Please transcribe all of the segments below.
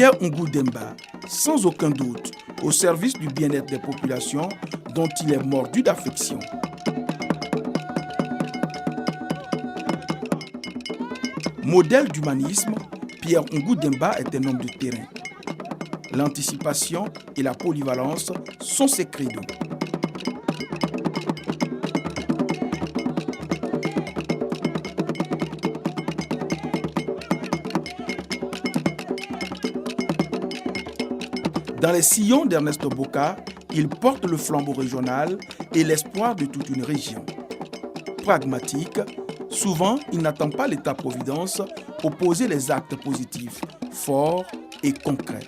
Pierre Ngou Demba, sans aucun doute, au service du bien-être des populations dont il est mordu d'affection. Modèle d'humanisme, Pierre Ngou Demba est un homme de terrain. L'anticipation et la polyvalence sont ses credos. Dans les sillons d'Ernest Boka, il porte le flambeau régional et l'espoir de toute une région. Pragmatique, souvent il n'attend pas l'État-providence pour poser les actes positifs, forts et concrets.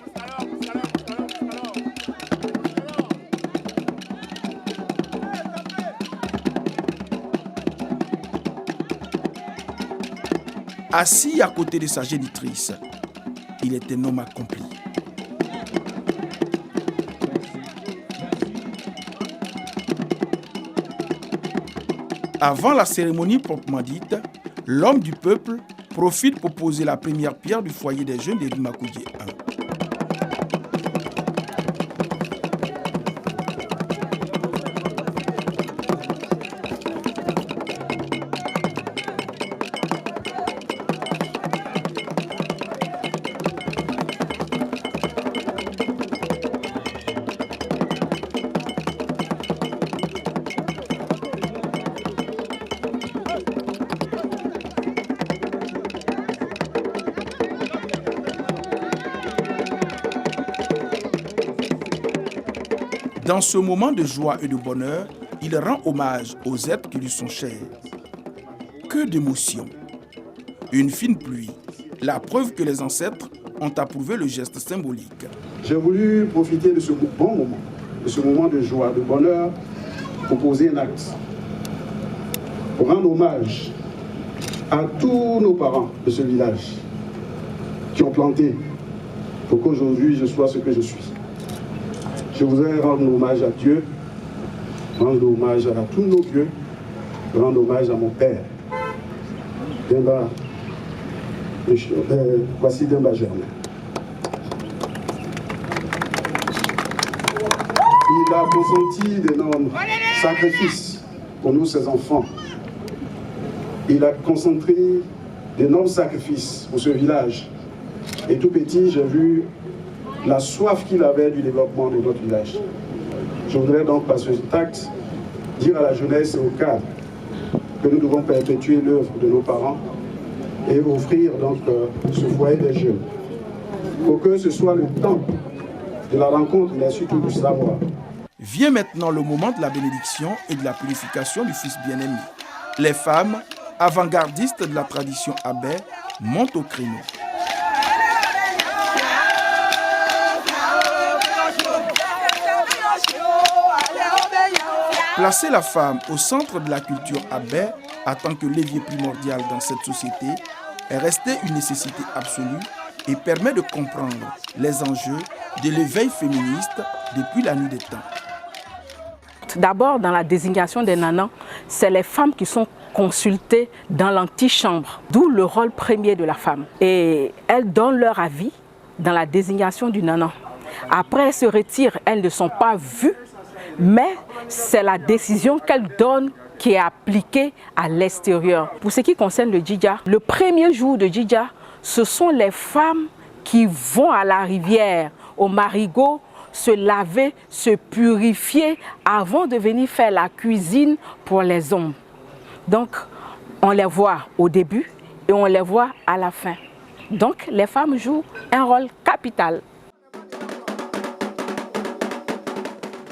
Assis à côté de sa génitrice, il est un homme accompli. Avant la cérémonie proprement dite, l'homme du peuple profite pour poser la première pierre du foyer des jeunes de Rimakoudjé 1. Dans ce moment de joie et de bonheur, il rend hommage aux êtres qui lui sont chers. Que d'émotions! Une fine pluie, la preuve que les ancêtres ont approuvé le geste symbolique. J'ai voulu profiter de ce bon moment, de ce moment de joie, de bonheur, pour poser un acte, pour rendre hommage à tous nos parents de ce village qui ont planté pour qu'aujourd'hui je sois ce que je suis. Je voudrais rendre hommage à Dieu, rendre hommage à tous nos dieux, rendre hommage à mon père. Demba, voici Demba Germain. Il a consenti d'énormes sacrifices pour nous, ses enfants. Il a concentré d'énormes sacrifices pour ce village. Et tout petit, j'ai vu la soif qu'il avait du développement de notre village. Je voudrais donc, par cet acte, dire à la jeunesse et aux cadres que nous devons perpétuer l'œuvre de nos parents et offrir donc ce foyer des jeunes pour que ce soit le temps de la rencontre, mais surtout du savoir. Vient maintenant le moment de la bénédiction et de la purification du fils bien-aimé. Les femmes, avant-gardistes de la tradition abbaye, montent au créneau. Placer la femme au centre de la culture abbaye, en tant que levier primordial dans cette société, est resté une nécessité absolue et permet de comprendre les enjeux de l'éveil féministe depuis la nuit des temps. D'abord, dans la désignation des nanans, c'est les femmes qui sont consultées dans l'antichambre, d'où le rôle premier de la femme. Et elles donnent leur avis dans la désignation du nanan. Après, elles se retirent, elles ne sont pas vues, mais c'est la décision qu'elles donnent qui est appliquée à l'extérieur. Pour ce qui concerne le Djidja, le premier jour de Djidja, ce sont les femmes qui vont à la rivière, au marigot, se laver, se purifier avant de venir faire la cuisine pour les hommes. Donc, on les voit au début et on les voit à la fin. Donc, les femmes jouent un rôle capital.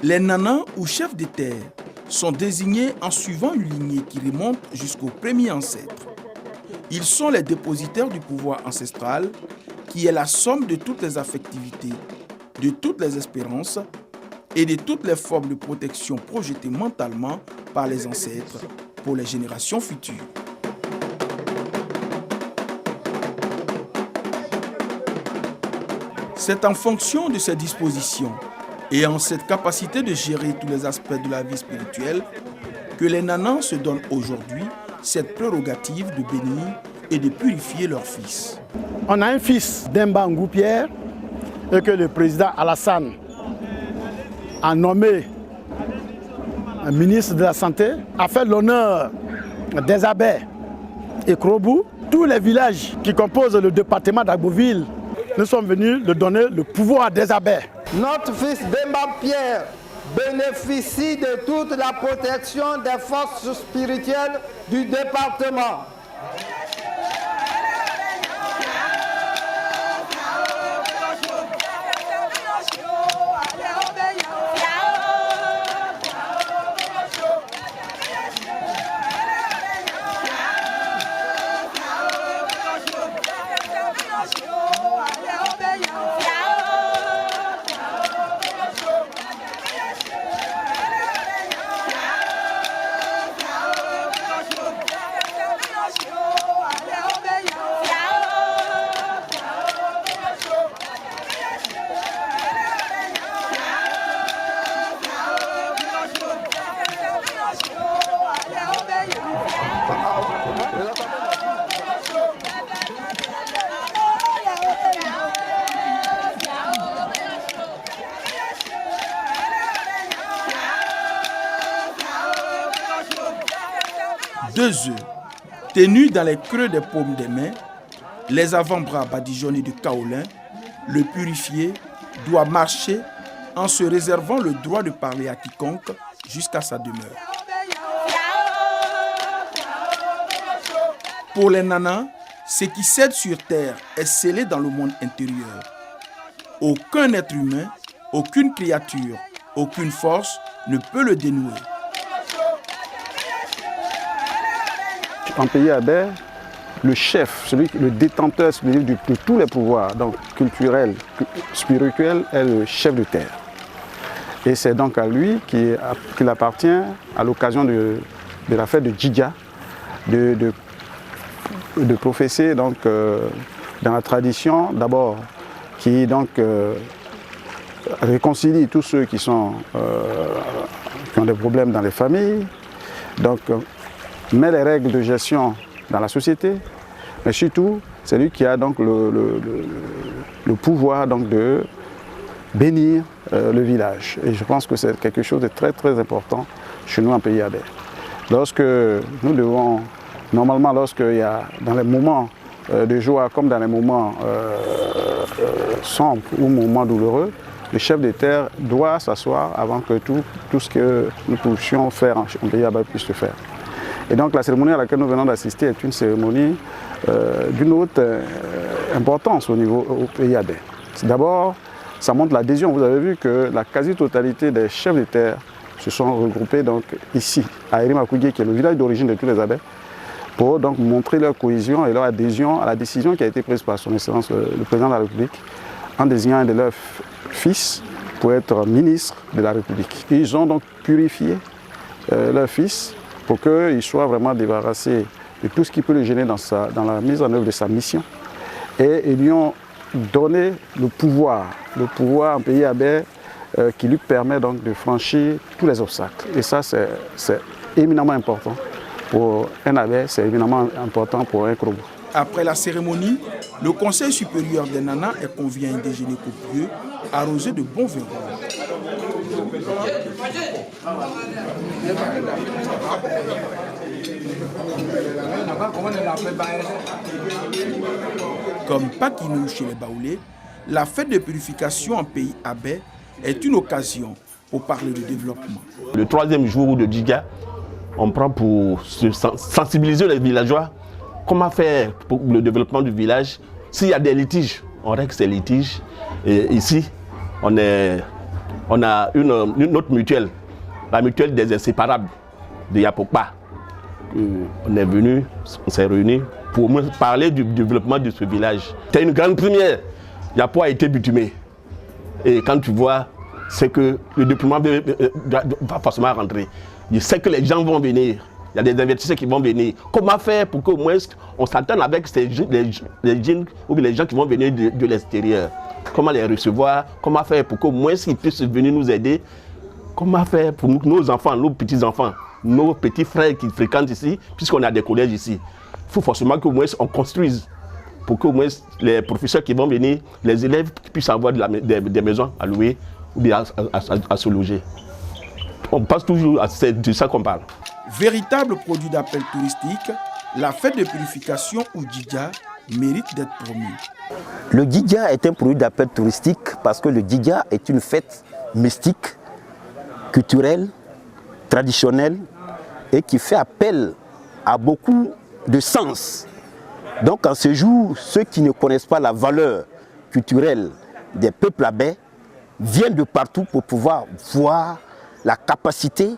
Les nanans ou chefs de terre sont désignés en suivant une lignée qui remonte jusqu'au premier ancêtre. Ils sont les dépositaires du pouvoir ancestral qui est la somme de toutes les affectivités, de toutes les espérances et de toutes les formes de protection projetées mentalement par les ancêtres pour les générations futures. C'est en fonction de ces dispositions et en cette capacité de gérer tous les aspects de la vie spirituelle que les nanans se donnent aujourd'hui cette prérogative de bénir et de purifier leurs fils. On a un fils, Demba Ngou Pierre, et que le président Alassane a nommé un ministre de la Santé, a fait l'honneur des Abé et Krobou, tous les villages qui composent le département d'Agboville, nous sommes venus de donner le pouvoir des Abé. Notre fils Bemba Pierre bénéficie de toute la protection des forces spirituelles du département. Deux œufs tenus dans les creux des paumes des mains, les avant-bras badigeonnés de kaolin, le purifié doit marcher en se réservant le droit de parler à quiconque jusqu'à sa demeure. Pour les nanas, ce qui cède sur terre est scellé dans le monde intérieur. Aucun être humain, aucune créature, aucune force ne peut le dénouer. En pays Abé, le chef, le détenteur de tous les pouvoirs, donc culturel, spirituel, est le chef de terre. Et c'est donc à lui qu'il appartient, à l'occasion de la fête de Djidja, de professer donc, dans la tradition, d'abord, qui donc réconcilie tous ceux qui ont des problèmes dans les familles, donc met les règles de gestion dans la société, mais surtout, c'est lui qui a donc le pouvoir donc, de bénir le village. Et je pense que c'est quelque chose de très très important chez nous en pays Abé. Lorsque nous devons, normalement lorsqu'il y a dans les moments de joie comme dans les moments sombres ou moments douloureux, le chef de terre doit s'asseoir avant que tout ce que nous puissions faire en pays Abé puisse se faire. Et donc la cérémonie à laquelle nous venons d'assister est une cérémonie d'une haute importance au pays Abé. D'abord, ça montre l'adhésion. Vous avez vu que la quasi-totalité des chefs de terre se sont regroupés donc, ici, à Erimakougué, qui est le village d'origine de tous les Abé, pour donc, montrer leur cohésion et leur adhésion à la décision qui a été prise par son Excellence le Président de la République en désignant un de leurs fils pour être ministre de la République. Ils ont donc purifié leur fils pour qu'il soit vraiment débarrassé de tout ce qui peut le gêner dans la mise en œuvre de sa mission. Et ils lui ont donné le pouvoir en pays Abé qui lui permet donc de franchir tous les obstacles. Et ça, c'est éminemment important pour un Abé, c'est éminemment important pour un Krobou. Après la cérémonie, le Conseil supérieur des nanas est convié à un déjeuner copieux, arrosé de bons vins. Comme Pakinou chez les Baoulés, la fête de purification en pays Abé est une occasion pour parler de développement. Le troisième jour de Djidja, on prend pour sensibiliser les villageois comment faire pour le développement du village. S'il y a des litiges, on règle ces litiges. Et ici, on a une autre mutuelle, la mutuelle des inséparables de Yapokpa. On est venu, on s'est réunis pour parler du développement de ce village. C'est une grande première. Yapo a été bitumé. Et quand tu vois, c'est que le développement va forcément rentrer. Je sais que les gens vont venir. Il y a des investisseurs qui vont venir. Comment faire pour qu'au moins on s'entende avec les jeunes ou les gens qui vont venir de l'extérieur? Comment les recevoir? Comment faire pour qu'au moins ils puissent venir nous aider? Comment faire pour nos enfants, nos petits-enfants, nos petits frères qui fréquentent ici, puisqu'on a des collèges ici? Il faut forcément qu'au moins on construise pour qu'au moins les professeurs qui vont venir, les élèves puissent avoir des maisons à louer ou bien à se loger. On passe toujours c'est de ça qu'on parle. Véritable produit d'appel touristique, la fête de purification ou Djidja mérite d'être promue. Le Djidja est un produit d'appel touristique parce que le Djidja est une fête mystique, culturelle, traditionnelle et qui fait appel à beaucoup de sens. Donc en ce jour, ceux qui ne connaissent pas la valeur culturelle des peuples abais viennent de partout pour pouvoir voir la capacité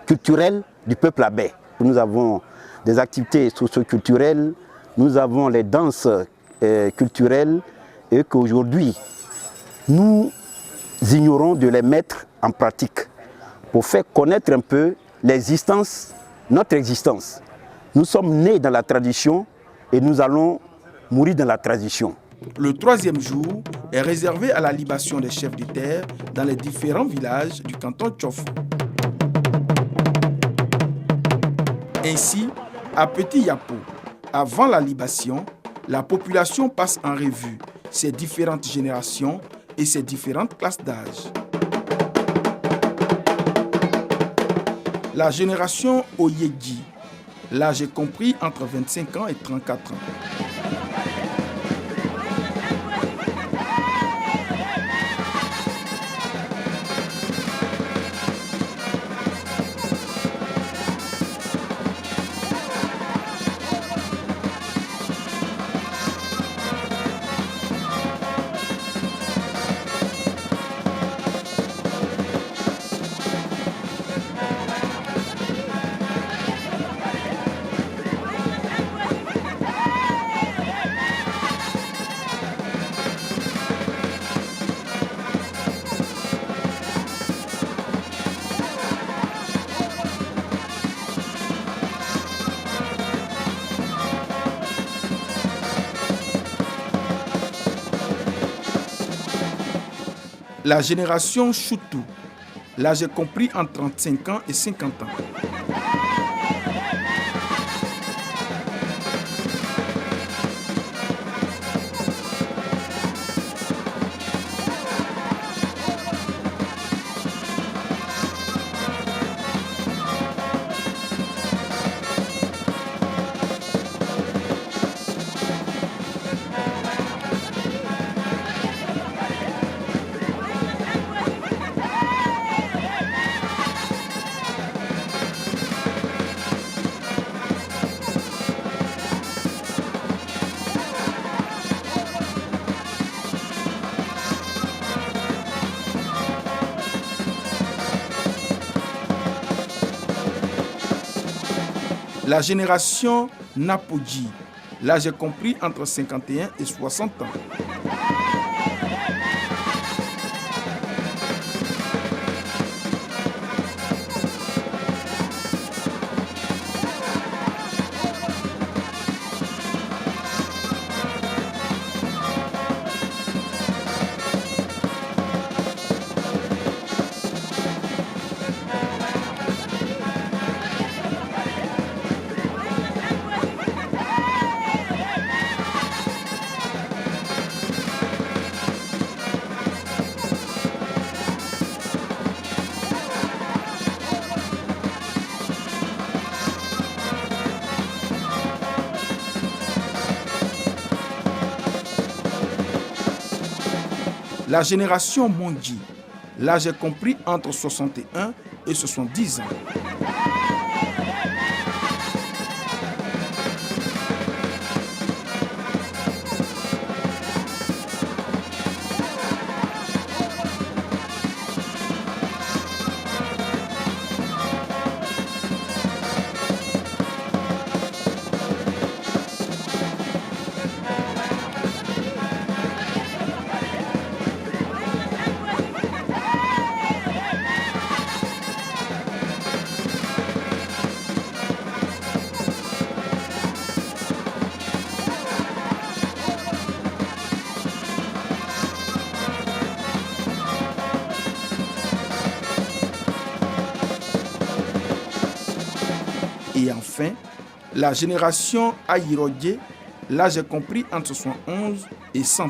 culturelle du peuple abais. Nous avons des activités socio-culturelles, nous avons les danses culturelles et qu'aujourd'hui, nous ignorons de les mettre en pratique pour faire connaître un peu l'existence, notre existence. Nous sommes nés dans la tradition et nous allons mourir dans la tradition. Le troisième jour est réservé à la libation des chefs de terre dans les différents villages du canton Tchofo. Ainsi, à Petit Yapo, avant la libation, la population passe en revue ses différentes générations et ses différentes classes d'âge. La génération Oyegi, l'âge est compris entre 25 ans et 34 ans. La génération Choutou, l'âge est compris entre 35 ans et 50 ans. La génération Napoji, l'âge est compris entre 51 et 60 ans. La génération Mondi, l'âge est compris entre 61 et 70 ans. Et enfin, la génération Ayirodje, L'âge est compris entre 71 et 100 ans.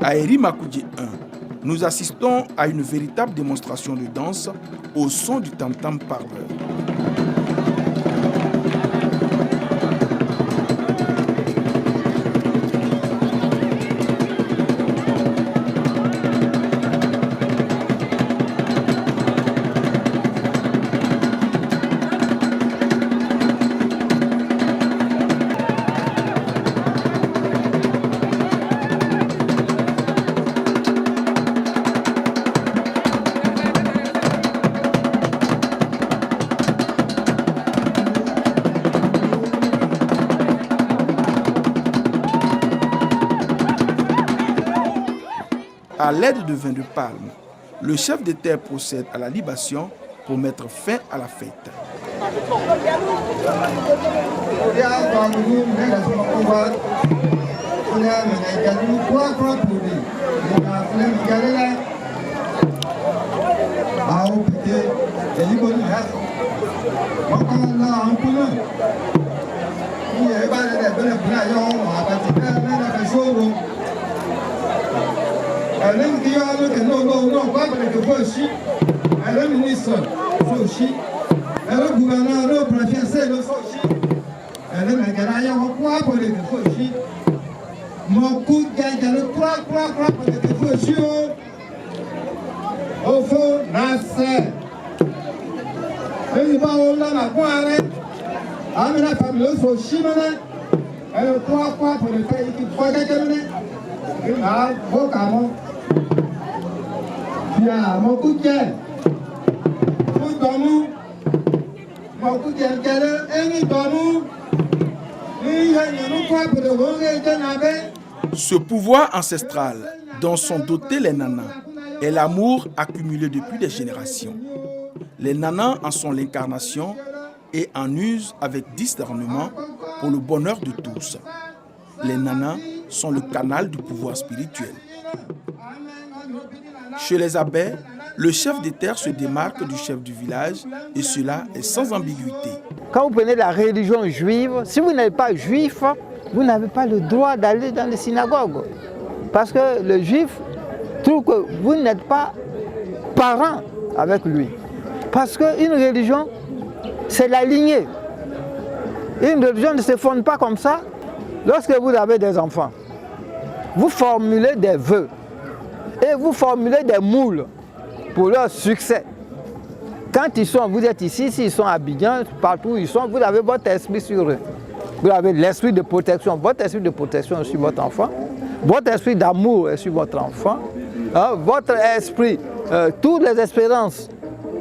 À Eri-Makudje 1, nous assistons à une véritable démonstration de danse au son du tam-tam parleur. À l'aide de vin de palme, le chef de terre procède à la libation pour mettre fin à la fête. Le ministre Sochi, le gouverneur, le préfet, le Sochi, le Mégalaya, pour les Sochi, mon coup de gagne, le 3 pour les Sochi, au fond, Nasser. Le Liban, la Boire, Amina Fabio Sochi, le 3 pour les pays qui croient que le a Bocamon. Bien, mon coup de gagne. Ce pouvoir ancestral dont sont dotés les nanas est l'amour accumulé depuis des générations. Les nanas en sont l'incarnation et en usent avec discernement pour le bonheur de tous. Les nanas sont le canal du pouvoir spirituel. Chez les abbés, le chef des terres se démarque du chef du village et cela est sans ambiguïté. Quand vous prenez la religion juive, si vous n'êtes pas juif, vous n'avez pas le droit d'aller dans les synagogues. Parce que le juif trouve que vous n'êtes pas parent avec lui. Parce qu'une religion, c'est la lignée. Une religion ne se fonde pas comme ça. Lorsque vous avez des enfants, vous formulez des vœux et vous formulez des moules pour leur succès. Quand ils sont, vous êtes ici, s'ils sont à Abidjan, partout où ils sont, vous avez votre esprit sur eux. Vous avez l'esprit de protection. Votre esprit de protection est sur votre enfant. Votre esprit d'amour est sur votre enfant. Votre esprit, toutes les espérances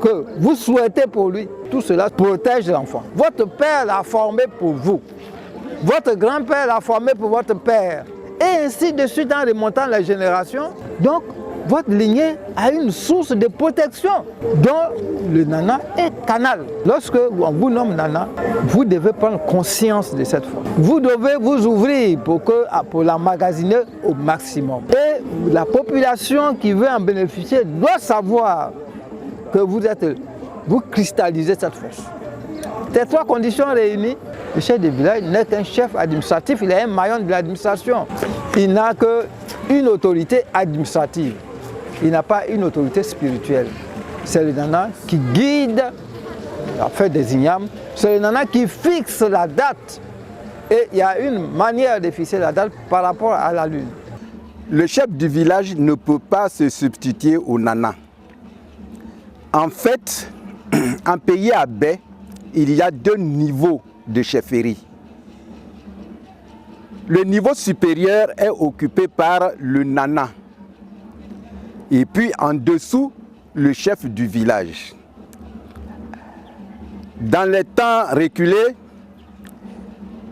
que vous souhaitez pour lui, tout cela protège l'enfant. Votre père l'a formé pour vous. Votre grand-père l'a formé pour votre père. Et ainsi de suite en remontant les générations. Donc, votre lignée a une source de protection dont le nana est canal. Lorsque on vous nomme nana, vous devez prendre conscience de cette foi. Vous devez vous ouvrir pour l'emmagasiner au maximum. Et la population qui veut en bénéficier doit savoir que vous cristallisez cette force. Ces trois conditions réunies, le chef de village n'est qu'un chef administratif, il est un maillon de l'administration. il n'a qu'une autorité administrative. Il n'a pas une autorité spirituelle. C'est le nana qui guide la fête des ignames. C'est le nana qui fixe la date. Et il y a une manière de fixer la date par rapport à la lune. Le chef du village ne peut pas se substituer au nana. En fait, en pays à baie, il y a 2 niveaux de chefferie. Le niveau supérieur est occupé par le nana. Et puis en dessous, le chef du village. Dans les temps reculés,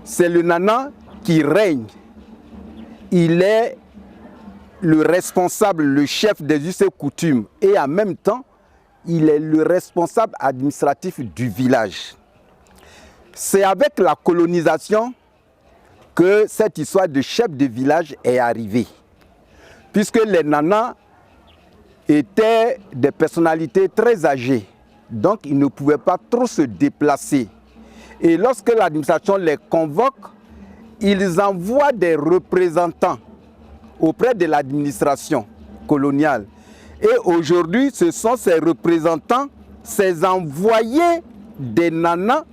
c'est le nana qui règne. Il est le responsable, le chef des us et coutumes. Et en même temps, il est le responsable administratif du village. C'est avec la colonisation que cette histoire de chef de village est arrivée. Puisque les nanas étaient des personnalités très âgées. Donc ils ne pouvaient pas trop se déplacer. Et lorsque l'administration les convoque, ils envoient des représentants auprès de l'administration coloniale. Et aujourd'hui, ce sont ces représentants, ces envoyés des nanas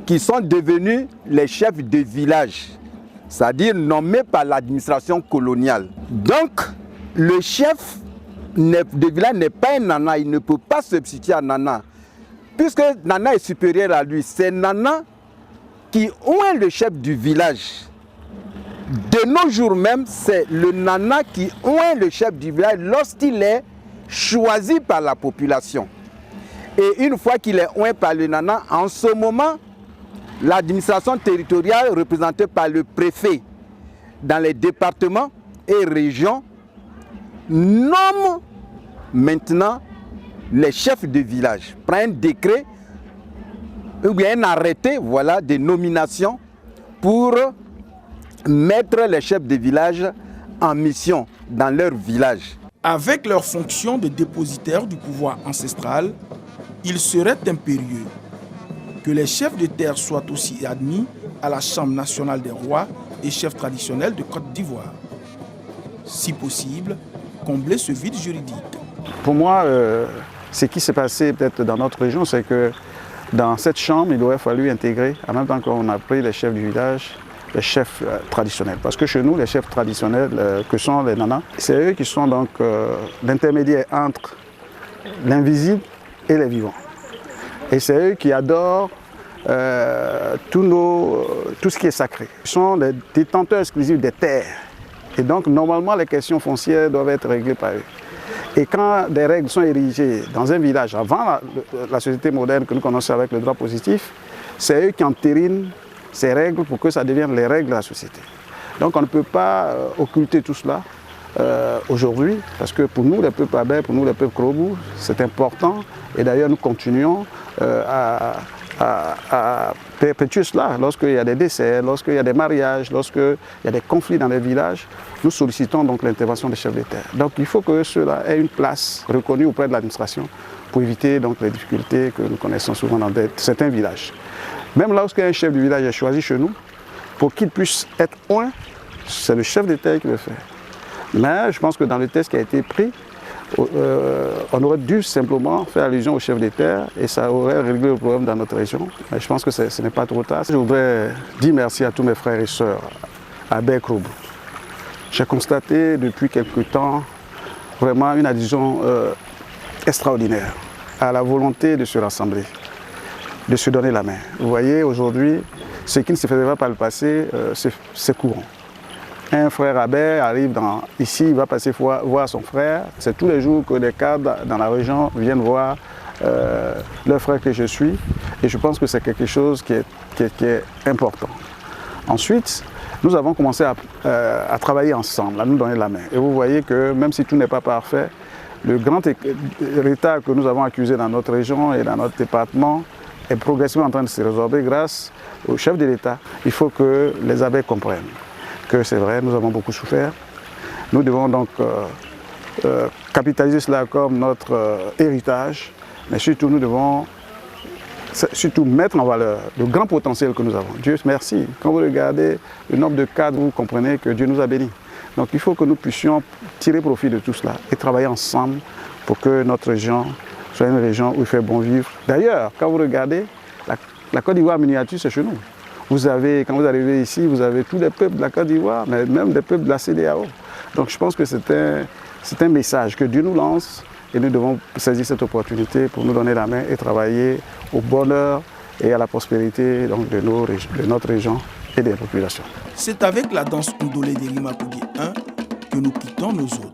qui sont devenus les chefs de village, c'est-à-dire nommés par l'administration coloniale. Donc, le chef de village n'est pas un nana, il ne peut pas se substituer à nana. Puisque nana est supérieur à lui, c'est nana qui est le chef du village. De nos jours même, c'est le nana qui est le chef du village lorsqu'il est choisi par la population. Et une fois qu'il est oint par le nana, en ce moment, l'administration territoriale représentée par le préfet dans les départements et régions nomme maintenant les chefs de village, prend un décret ou bien un arrêté, voilà, de nomination pour mettre les chefs de village en mission dans leur village. Avec leur fonction de dépositaire du pouvoir ancestral, il serait impérieux que les chefs de terre soient aussi admis à la Chambre nationale des rois et chefs traditionnels de Côte d'Ivoire. Si possible, combler ce vide juridique. Pour moi, ce qui s'est passé peut-être dans notre région, c'est que dans cette chambre, il aurait fallu intégrer, en même temps qu'on a pris les chefs du village, les chefs traditionnels. Parce que chez nous, les chefs traditionnels, que sont les nanas, c'est eux qui sont donc l'intermédiaire entre l'invisible et les vivants. Et c'est eux qui adorent tout ce qui est sacré. Ils sont les détenteurs exclusifs des terres. Et donc, normalement, les questions foncières doivent être réglées par eux. Et quand des règles sont érigées dans un village, avant la société moderne que nous connaissons avec le droit positif, c'est eux qui entérinent ces règles pour que ça devienne les règles de la société. Donc on ne peut pas occulter tout cela aujourd'hui, parce que pour nous, les peuples Abè, pour nous, les peuples Krobo, c'est important. Et d'ailleurs, nous continuons à perpétuer cela. Lorsqu'il y a des décès, lorsqu'il y a des mariages, lorsqu'il y a des conflits dans les villages, nous sollicitons donc l'intervention des chefs de terre. Donc il faut que cela ait une place reconnue auprès de l'administration pour éviter donc les difficultés que nous connaissons souvent dans certains villages. Même lorsqu'un chef du village est choisi chez nous, pour qu'il puisse être oint, c'est le chef de terre qui le fait. Mais je pense que dans le texte qui a été pris, on aurait dû simplement faire allusion au chef de terre et ça aurait réglé le problème dans notre région. Mais je pense que ce n'est pas trop tard. Je voudrais dire merci à tous mes frères et sœurs à Abè Krobo. J'ai constaté depuis quelque temps vraiment une adhésion extraordinaire à la volonté de se rassembler, de se donner la main. Vous voyez, aujourd'hui, ce qui ne se faisait pas par le passé, c'est courant. Un frère Abè arrive ici, il va passer voir son frère. C'est tous les jours que des cadres dans la région viennent voir le frère que je suis. Et je pense que c'est quelque chose qui est important. Ensuite, nous avons commencé à travailler ensemble, à nous donner la main. Et vous voyez que même si tout n'est pas parfait, le grand retard que nous avons accusé dans notre région et dans notre département est progressivement en train de se résorber grâce au chef de l'État. Il faut que les Abè comprennent que c'est vrai, nous avons beaucoup souffert. Nous devons donc capitaliser cela comme notre héritage, mais surtout nous devons surtout mettre en valeur le grand potentiel que nous avons. Dieu merci. Quand vous regardez le nombre de cadres, vous comprenez que Dieu nous a bénis. Donc il faut que nous puissions tirer profit de tout cela et travailler ensemble pour que notre région soit une région où il fait bon vivre. D'ailleurs, quand vous regardez, la Côte d'Ivoire miniature, c'est chez nous. Vous avez, quand vous arrivez ici, vous avez tous les peuples de la Côte d'Ivoire, mais même des peuples de la CEDEAO. Donc je pense que c'est un message que Dieu nous lance et nous devons saisir cette opportunité pour nous donner la main et travailler au bonheur et à la prospérité donc, de notre région et des populations. C'est avec la danse ondolée des Rimakougué 1 que nous quittons nos hôtes.